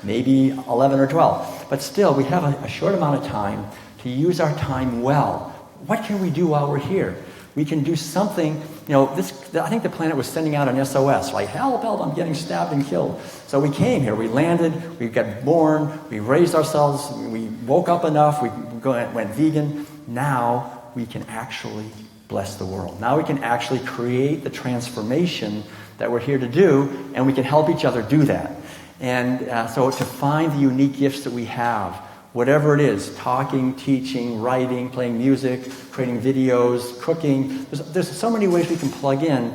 maybe 11 or 12. But still, we have a short amount of time to use our time well. What can we do while we're here? We can do something, I think the planet was sending out an SOS, like, help, I'm getting stabbed and killed. So we came here, we landed, we got born, we raised ourselves, we woke up enough, we went vegan. Now we can actually bless the world. Now we can actually create the transformation that we're here to do, and we can help each other do that. And so to find the unique gifts that we have, whatever it is, talking, teaching, writing, playing music, creating videos, cooking, there's so many ways we can plug in.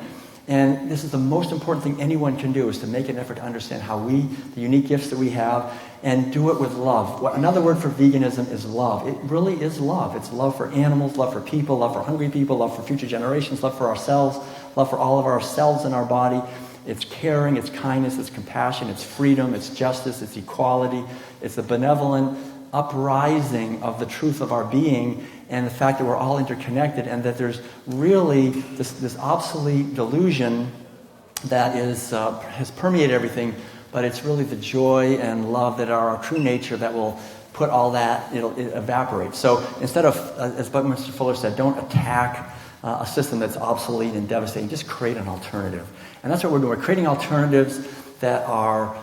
And this is the most important thing anyone can do, is to make an effort to understand the unique gifts that we have, and do it with love. Another word for veganism is love. It really is love. It's love for animals, love for people, love for hungry people, love for future generations, love for ourselves, love for all of our cells in our body. It's caring, it's kindness, it's compassion, it's freedom, it's justice, it's equality. It's the benevolent uprising of the truth of our being, and the fact that we're all interconnected, and that there's really this obsolete delusion that has permeated everything, but it's really the joy and love that are our true nature that will put all that, it evaporates. So instead of, as Mr. Fuller said, don't attack a system that's obsolete and devastating, just create an alternative. And that's what we're doing. We're creating alternatives that are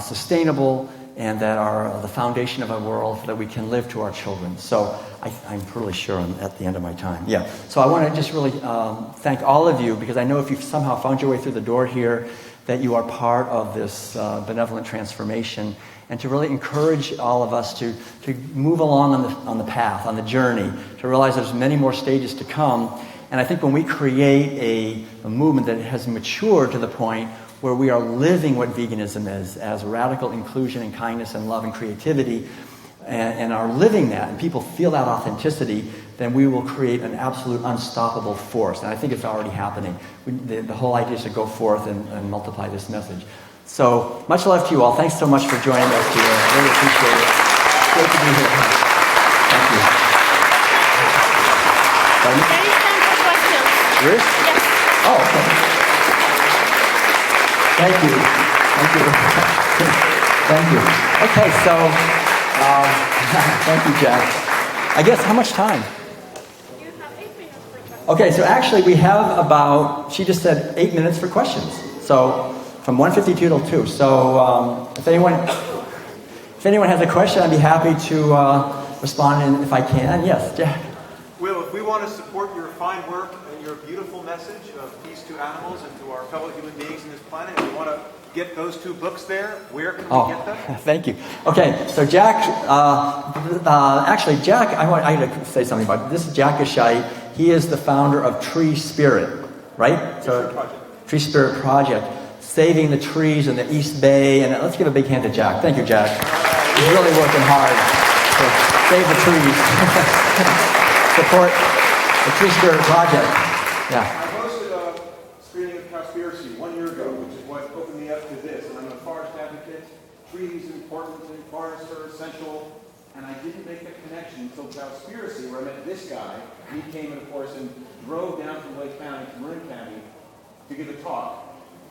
sustainable and that are the foundation of a world that we can live to our children. So I'm pretty sure I'm at the end of my time. Yeah. So I want to just really thank all of you, because I know if you've somehow found your way through the door here, that you are part of this benevolent transformation, and to really encourage all of us to move along on the path, on the journey, to realize there's many more stages to come. And I think when we create a movement that has matured to the point where we are living what veganism is, as radical inclusion and kindness and love and creativity, and are living that, and people feel that authenticity, then we will create an absolute unstoppable force. And I think it's already happening. The whole idea is to go forth and multiply this message. So much love to you all. Thanks so much for joining us here. I really appreciate it. Great to be here. Thank you. There is time for questions. There is? Yes. Oh, okay. Thank you. Thank you. Thank you. Okay, so, thank you, Jack. I guess, how much time? You have 8 minutes for questions. Okay, so actually we have about, she just said 8 minutes for questions. So, from 1:52 till 2. So, if anyone has a question, I'd be happy to respond if I can. Yes, Jack. Will, if we want to support your fine work and your beautiful message of peace to animals and to our fellow human beings in this planet, we want to get those 2 books there? Where can Oh, we get them? thank you. Okay, so Jack, actually, Jack, I had to say something about it. This is Jack Ashai. He is the founder of Tree Spirit, right? Tree Spirit Project, saving the trees in the East Bay. And let's give a big hand to Jack. Thank you, Jack. He's really working hard to save the trees. Support the Tree Spirit Project. Yeah. I hosted a screening of Cowspiracy 1 year ago, which is what opened me up to this. And I'm a forest advocate. Trees important and forests are essential. And I didn't make the connection until Cowspiracy, where I met this guy. He came, and of course, and drove down from Lake County to Marin County to give a talk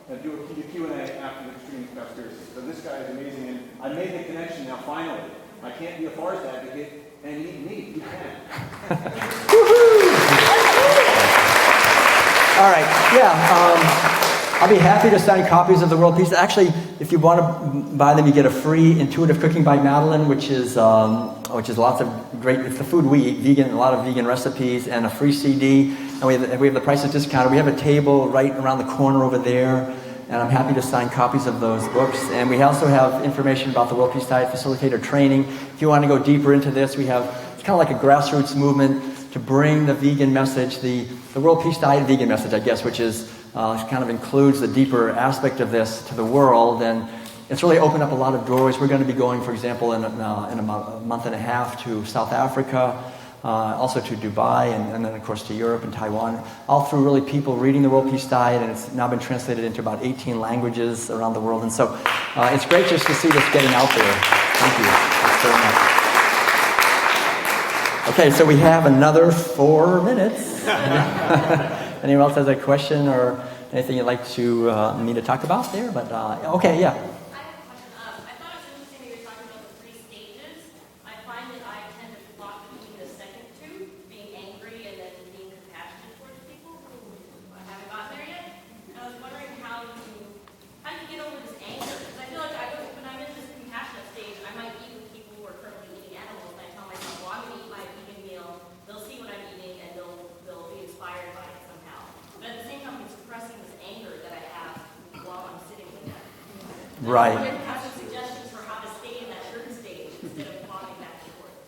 and do a Q&A after the screening of Cowspiracy. So this guy is amazing, and I made the connection now, finally. I can't be a forest advocate and need me. You can. All right. Yeah. I'll be happy to sign copies of the World Peace. Actually, if you want to buy them, you get a free Intuitive Cooking by Madeline, which is lots of great. It's the food we eat, vegan, a lot of vegan recipes, and a free CD. And we have the prices discounted. We have a table right around the corner over there, and I'm happy to sign copies of those books. And we also have information about the World Peace Diet Facilitator training. If you want to go deeper into this, it's kind of like a grassroots movement to bring the vegan message, the World Peace Diet vegan message, I guess, which is kind of includes the deeper aspect of this to the world. And it's really opened up a lot of doors. We're going to be going, for example, in a month and a half to South Africa, also to Dubai, and then, of course, to Europe and Taiwan, all through really people reading the World Peace Diet, and it's now been translated into about 18 languages around the world. And so it's great just to see this getting out there. Thank you. Thanks very much. Okay, so we have another 4 minutes. Anyone else has a question or anything you'd like me to talk about there? But okay, yeah. Right.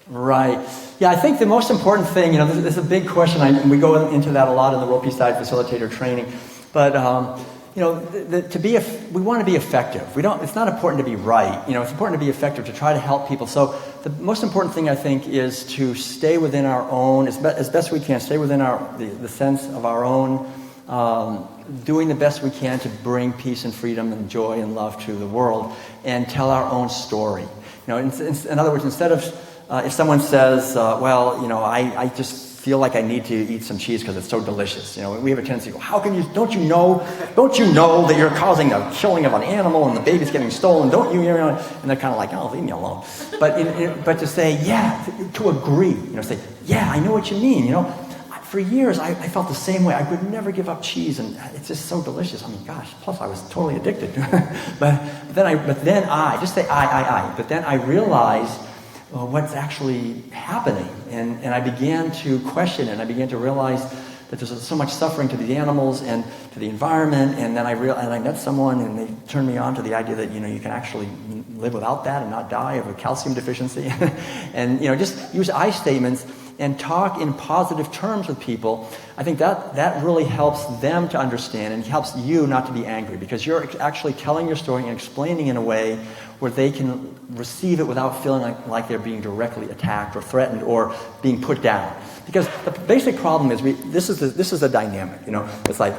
Right. Yeah, I think the most important thing, this is a big question, and we go into that a lot in the World Peace Diet Facilitator training, but, we want to be effective. It's not important to be right. It's important to be effective, to try to help people. So the most important thing, I think, is to stay within our own, as best we can, stay within the sense of our own, doing the best we can to bring peace and freedom and joy and love to the world, and tell our own story. In other words, instead of if someone says, I just feel like I need to eat some cheese because it's so delicious. We have a tendency to go, how can you? Don't you know that you're causing a killing of an animal and the baby's getting stolen? Don't you? And they're kind of like, oh, leave me alone. But to say, to agree, say, yeah, I know what you mean. For years, I felt the same way. I would never give up cheese, and it's just so delicious. I mean, gosh, plus I was totally addicted. but then I realized what's actually happening, and I began to question it, and I began to realize that there's so much suffering to the animals and to the environment, and then I met someone, and they turned me on to the idea that, you can actually live without that and not die of a calcium deficiency, and, just use I statements and talk in positive terms with people. I think that really helps them to understand and helps you not to be angry, because you're actually telling your story and explaining in a way where they can receive it without feeling like they're being directly attacked or threatened or being put down. Because the basic problem is this is a dynamic. It's like,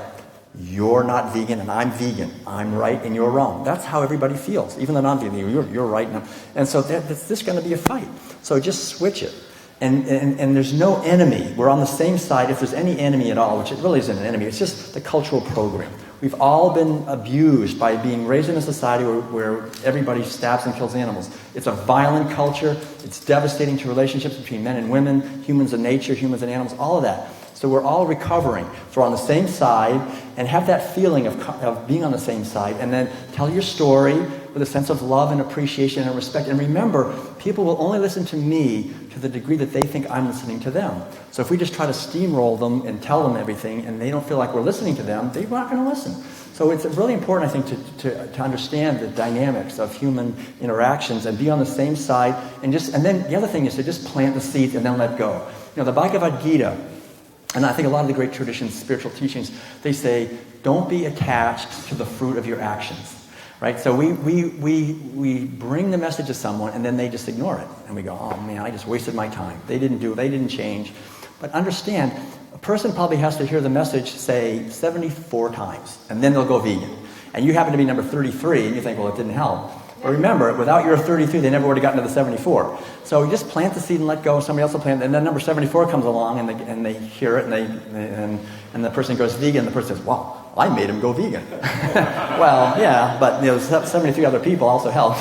you're not vegan and I'm vegan. I'm right and you're wrong. That's how everybody feels. Even the non-vegan, you're right. And so there's just going to be a fight. So just switch it. And there's no enemy. We're on the same side, if there's any enemy at all, which it really isn't an enemy. It's just the cultural program. We've all been abused by being raised in a society where everybody stabs and kills animals. It's a violent culture. It's devastating to relationships between men and women, humans and nature, humans and animals, all of that. So we're all recovering. So we're on the same side, and have that feeling of being on the same side, and then tell your story with a sense of love and appreciation and respect. And remember, people will only listen to me to the degree that they think I'm listening to them. So if we just try to steamroll them and tell them everything, and they don't feel like we're listening to them, they're not going to listen. So it's really important, I think, to understand the dynamics of human interactions and be on the same side. And then the other thing is to just plant the seeds and then let go. The Bhagavad Gita, and I think a lot of the great traditions, spiritual teachings, they say, don't be attached to the fruit of your actions. Right? So we bring the message to someone, and then they just ignore it. And we go, oh man, I just wasted my time. They didn't change. But understand, a person probably has to hear the message, say, 74 times, and then they'll go vegan. And you happen to be number 33, and you think, well, it didn't help. But remember, without your 33, they never would have gotten to the 74. So you just plant the seed and let go. Somebody else will plant it. And then number 74 comes along, and they hear it, and the person goes vegan. The person says, wow, I made him go vegan. Well, yeah, but 73 other people also help.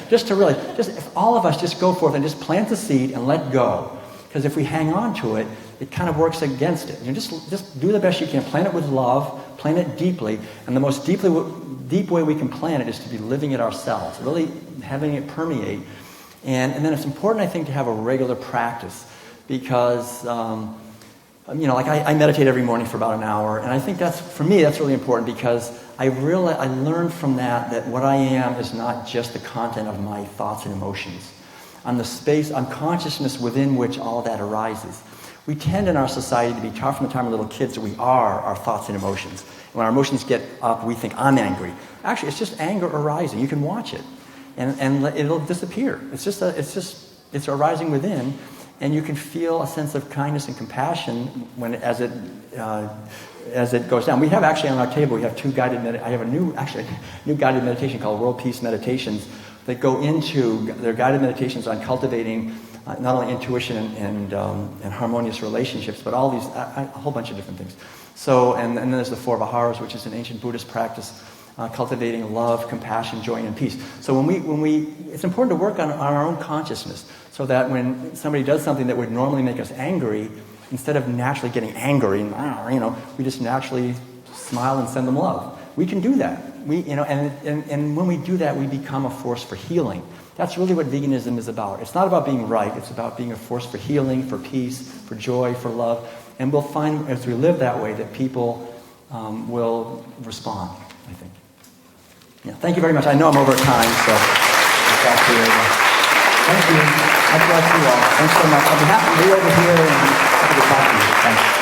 Just if all of us just go forth and just plant the seed and let go. Because if we hang on to it, it kind of works against it. Just do the best you can. Plant it with love. Plant it deeply. And the most deep way we can plant it is to be living it ourselves. Really having it permeate. And then it's important, I think, to have a regular practice. Because, I meditate every morning for about an hour. And I think for me, that's really important because I learned from that what I am is not just the content of my thoughts and emotions. I'm consciousness within which all that arises. We tend in our society to be taught from the time we're little kids that we are our thoughts and emotions. When our emotions get up, we think, I'm angry. Actually, it's just anger arising. You can watch it, and it'll disappear. It's arising within, and you can feel a sense of kindness and compassion as it goes down. We have actually on our table, we have I have a new guided meditation called World Peace Meditations that go into their guided meditations on cultivating not only intuition and harmonious relationships, but all these a whole bunch of different things. So, and then there's the Four Viharas, which is an ancient Buddhist practice, cultivating love, compassion, joy, and peace. So when we, it's important to work on our own consciousness, so that when somebody does something that would normally make us angry, instead of naturally getting angry, we just naturally smile and send them love. We can do that. And when we do that, we become a force for healing. That's really what veganism is about. It's not about being right. It's about being a force for healing, for peace, for joy, for love. And we'll find, as we live that way, that people will respond, I think. Yeah, thank you very much. I know I'm over time, so I'll stop here. Thank you. God bless you all. Thanks so much. I'll be happy to be over here and happy to talk to you. Thanks.